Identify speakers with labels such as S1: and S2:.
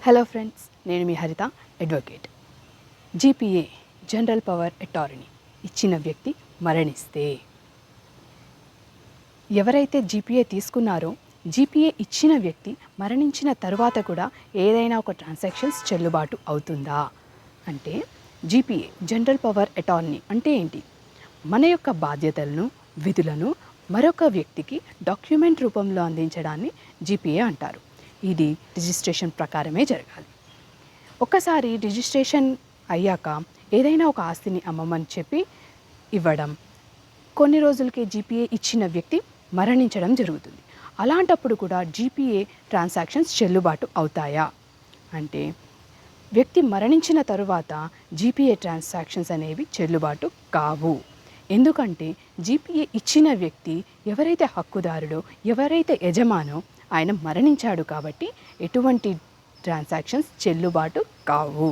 S1: Hello friends, నేను మీ హరిత advocate. GPA general power attorney ఇచ్చిన వ్యక్తి మరణిస్తే ఎవరైతే జీపీఏ తీసుకున్నారో జీపీఏ ఇచ్చిన వ్యక్తి మరణించిన తర్వాత కూడా ఏదైనా ఒక ట్రాన్సాక్షన్స్ చెల్లుబాటు అవుతుందా అంటే, జీపీఏ జనరల్ పవర్ అటార్నీ అంటే ఏంటి? మన యొక్క బాధ్యతలను, విధులను మరొక వ్యక్తికి డాక్యుమెంట్ రూపంలో అందించడాన్ని జీపీఏ అంటారు. ఇది రిజిస్ట్రేషన్ ప్రకారమే జరగాలి. ఒకసారి రిజిస్ట్రేషన్ అయ్యాక ఏదైనా ఒక ఆస్తిని అమ్మమని చెప్పి ఇవ్వడం, కొన్ని రోజులకే జీపీఏ ఇచ్చిన వ్యక్తి మరణించడం జరుగుతుంది. అలాంటప్పుడు కూడా జీపీఏ ట్రాన్సాక్షన్స్ చెల్లుబాటు అవుతాయా అంటే, వ్యక్తి మరణించిన తరువాత జీపీఏ ట్రాన్సాక్షన్స్ అనేవి చెల్లుబాటు కావు. ఎందుకంటే జీపీఏ ఇచ్చిన వ్యక్తి ఎవరైతే హక్కుదారుడో, ఎవరైతే యజమానో ఆయన మరణించాడు కాబట్టి ఎటువంటి ట్రాన్సాక్షన్స్ చెల్లుబాటు కావు.